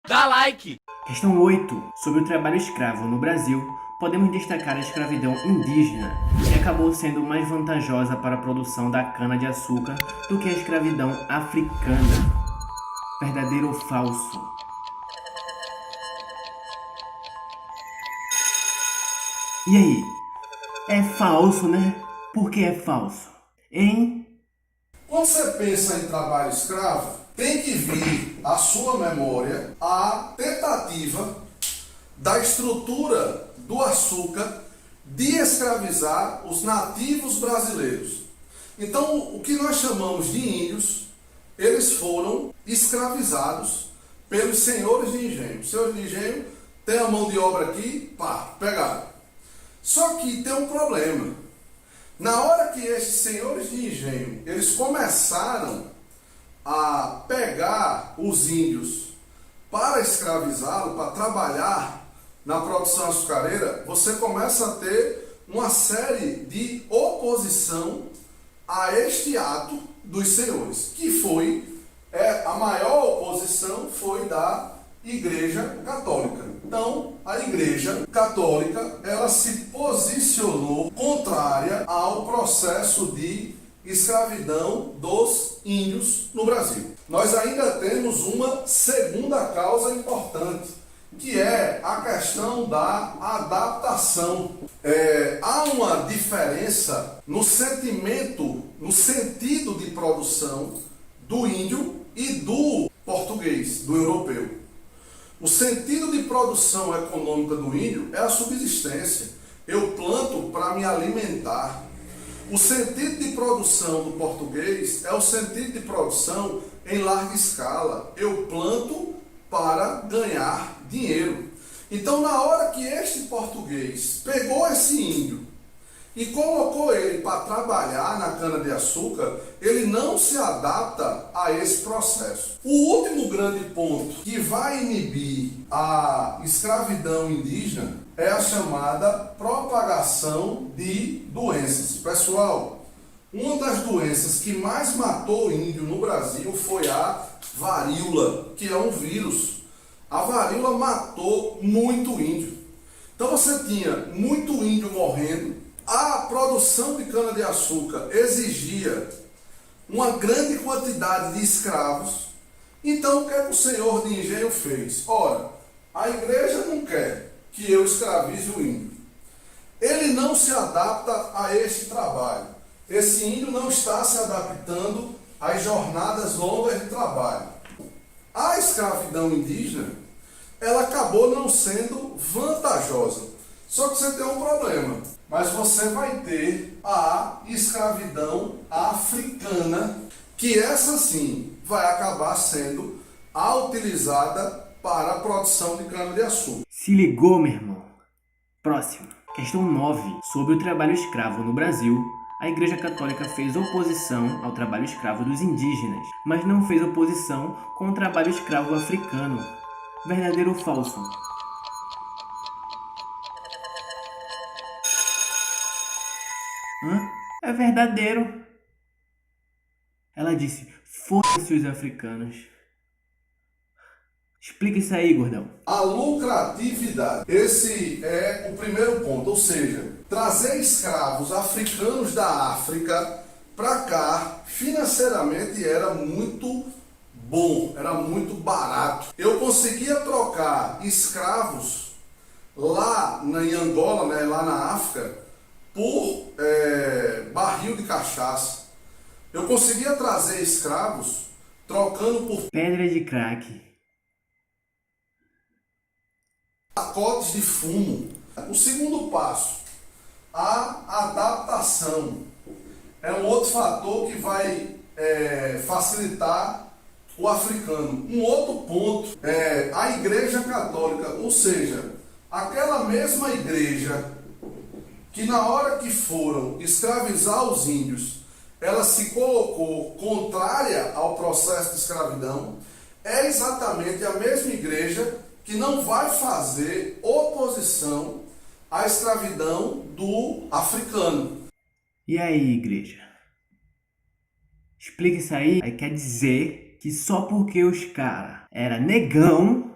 Dá like! Questão 8. Sobre o trabalho escravo no Brasil, podemos destacar a escravidão indígena, que acabou sendo mais vantajosa para a produção da cana-de-açúcar do que a escravidão africana. Verdadeiro ou falso? E aí? É falso, né? Por que é falso? Hein? Quando você pensa em trabalho escravo, tem que vir à sua memória a tentativa da estrutura do açúcar de escravizar os nativos brasileiros. Então, o que nós chamamos de índios, eles foram escravizados pelos senhores de engenho. Os senhores de engenho têm a mão de obra aqui, pá, pegaram. Só que tem um problema. Na hora que esses senhores de engenho, eles começaram a pegar os índios para escravizá-lo, para trabalhar na produção açucareira, você começa a ter uma série de oposição a este ato dos senhores, que foi, a maior oposição foi da Igreja Católica. Então, a Igreja Católica, ela se posicionou contrária ao processo de escravidão dos índios no Brasil. Nós ainda temos uma segunda causa importante, que é a questão da adaptação. Há uma diferença no sentimento, no sentido de produção do índio e do português, do europeu. O sentido de produção econômica do índio é a subsistência. Eu planto para me alimentar. O sentido de produção do português é o sentido de produção em larga escala. Eu planto para ganhar dinheiro. Então, na hora que este português pegou esse índio e colocou ele para trabalhar na cana-de-açúcar, ele não se adapta a esse processo. O último grande ponto que vai inibir a escravidão indígena é a chamada propagação de doenças. Pessoal, uma das doenças que mais matou o índio no Brasil foi a varíola, que é um vírus. A varíola matou muito índio. Então você tinha muito índio morrendo. A produção de cana-de-açúcar exigia uma grande quantidade de escravos. Então, o que o senhor de engenho fez? Ora, a igreja não quer que eu escravize o índio. Ele não se adapta a este trabalho. Esse índio não está se adaptando às jornadas longas de trabalho. A escravidão indígena, ela acabou não sendo vantajosa. Só que você tem um problema. Mas você vai ter a escravidão africana, que essa sim vai acabar sendo a utilizada para a produção de cana-de-açúcar. Se ligou, meu irmão? Próximo. Questão 9. Sobre o trabalho escravo no Brasil, a Igreja Católica fez oposição ao trabalho escravo dos indígenas, mas não fez oposição com o trabalho escravo africano. Verdadeiro ou falso? É verdadeiro. Ela disse, foda-se os africanos. Explica isso aí, gordão. A lucratividade. Esse é o primeiro ponto, ou seja, trazer escravos africanos da África para cá, financeiramente era muito bom, era muito barato. Eu conseguia trocar escravos lá em Angola, né, lá na África, por barril de cachaça. Eu conseguia trazer escravos trocando por pedra de crack, pacotes de fumo. O segundo passo, a adaptação. É um outro fator que vai facilitar o africano. Um outro ponto é a Igreja Católica, ou seja, aquela mesma igreja que na hora que foram escravizar os índios, ela se colocou contrária ao processo de escravidão, é exatamente a mesma igreja que não vai fazer oposição à escravidão do africano. E aí, igreja? Explica isso aí. Aí quer dizer que só porque os cara era negão,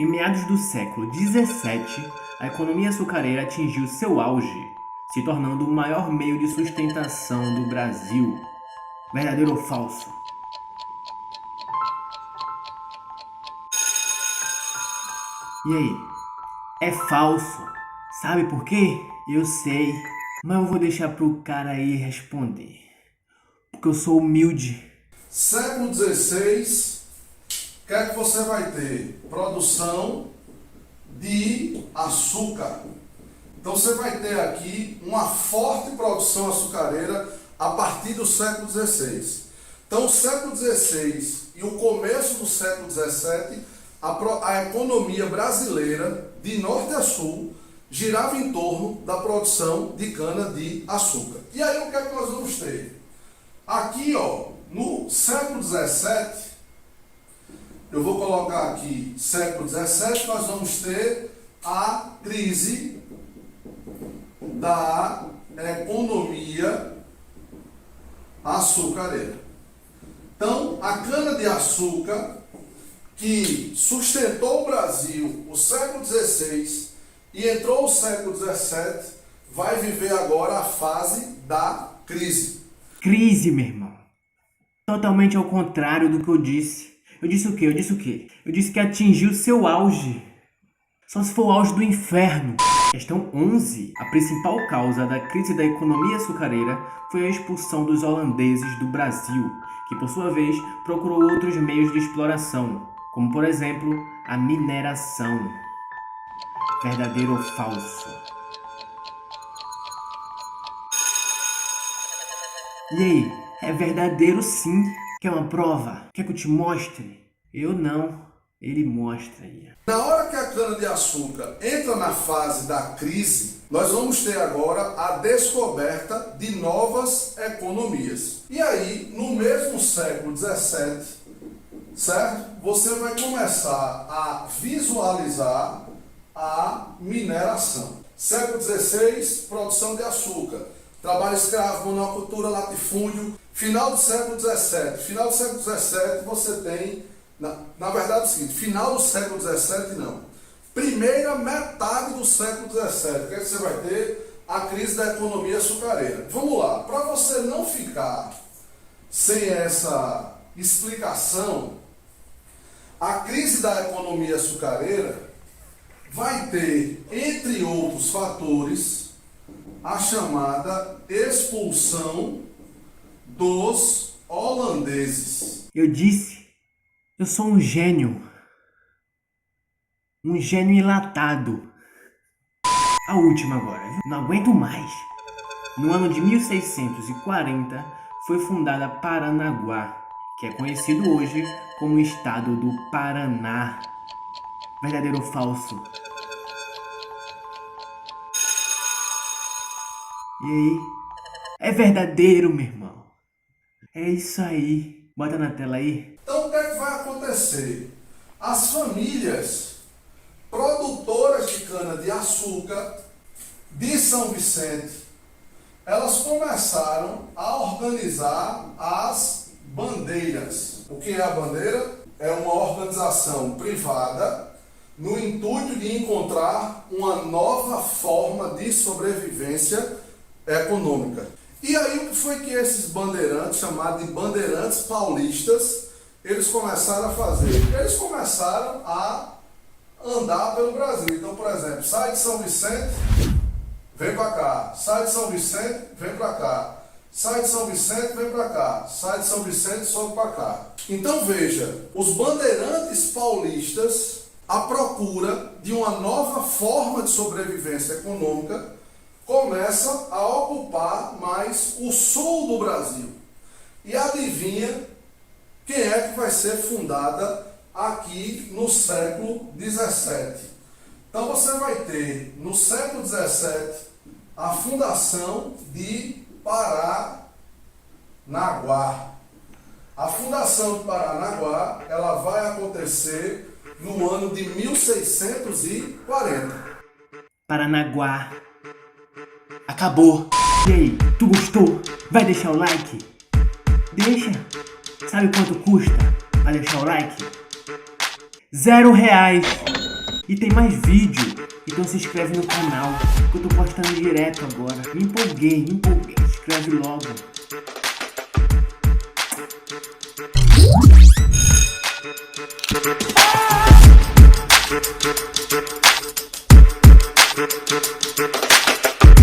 em meados do século 17, a economia açucareira atingiu seu auge, se tornando o maior meio de sustentação do Brasil. Verdadeiro ou falso? E aí? É falso. Sabe por quê? Eu sei, mas eu vou deixar pro cara aí responder. Porque eu sou humilde. Século XVI, o que é que você vai ter? Produção de açúcar. Então você vai ter aqui uma forte produção açucareira a partir do século XVI. Então o século XVI e o começo do século XVII, a economia brasileira, de norte a sul, girava em torno da produção de cana-de-açúcar. E aí o que é que nós vamos ter? Aqui, ó, no século XVII, eu vou colocar aqui século XVII, nós vamos ter a crise da economia açucareira. Então, a cana-de-açúcar, que sustentou o Brasil o século XVI e entrou o século XVII, vai viver agora a fase da crise. Crise, meu irmão. Totalmente ao contrário do que eu disse. Eu disse o quê? Eu disse que atingiu seu auge. Só se for o auge do inferno. Questão 11. A principal causa da crise da economia açucareira foi a expulsão dos holandeses do Brasil, que por sua vez procurou outros meios de exploração, como por exemplo a mineração. Verdadeiro ou falso? E aí? É verdadeiro sim. Quer uma prova? Quer que eu te mostre? Eu não. Ele mostra aí. Na hora que a cana-de-açúcar entra na fase da crise, nós vamos ter agora a descoberta de novas economias. E aí, no mesmo século XVII, certo? Você vai começar a visualizar a mineração. Século XVI, produção de açúcar. Trabalho escravo, monocultura, latifúndio. Final do século XVII. Final do século XVII você tem, na verdade é o seguinte, final do século XVII não. Primeira metade do século XVII. O que é que você vai ter? A crise da economia açucareira. Vamos lá, para você não ficar sem essa explicação, a crise da economia açucareira vai ter, entre outros fatores, a chamada expulsão dos holandeses. Eu disse, eu sou um gênio. Um gênio enlatado. A última agora, viu? Não aguento mais. No ano de 1640, foi fundada Paranaguá, que é conhecido hoje como o estado do Paraná. Verdadeiro ou falso? E aí? É verdadeiro, meu irmão. É isso aí. Bota na tela aí. Então o que é que vai acontecer? As famílias produtoras de cana-de-açúcar de São Vicente, elas começaram a organizar as bandeiras. O que é a bandeira? É uma organização privada no intuito de encontrar uma nova forma de sobrevivência econômica. E aí o que foi que esses bandeirantes, chamados de bandeirantes paulistas, eles começaram a fazer? Eles começaram a andar pelo Brasil. Então, por exemplo, sai de São Vicente, vem para cá. Sai de São Vicente, vem para cá. Sai de São Vicente, vem para cá. Sai de São Vicente, sobe para cá. Então veja, os bandeirantes paulistas, à procura de uma nova forma de sobrevivência econômica, começa a ocupar mais o sul do Brasil. E adivinha quem é que vai ser fundada aqui no século XVII? Então você vai ter no século XVII a fundação de Paranaguá. A fundação de Paranaguá, ela vai acontecer no ano de 1640. Paranaguá. Acabou. E aí, tu gostou? Vai deixar o like? Deixa. Sabe quanto custa pra deixar o like? R$0. E tem mais vídeo, então se inscreve no canal, que eu tô postando direto agora. Me empolguei, se inscreve logo.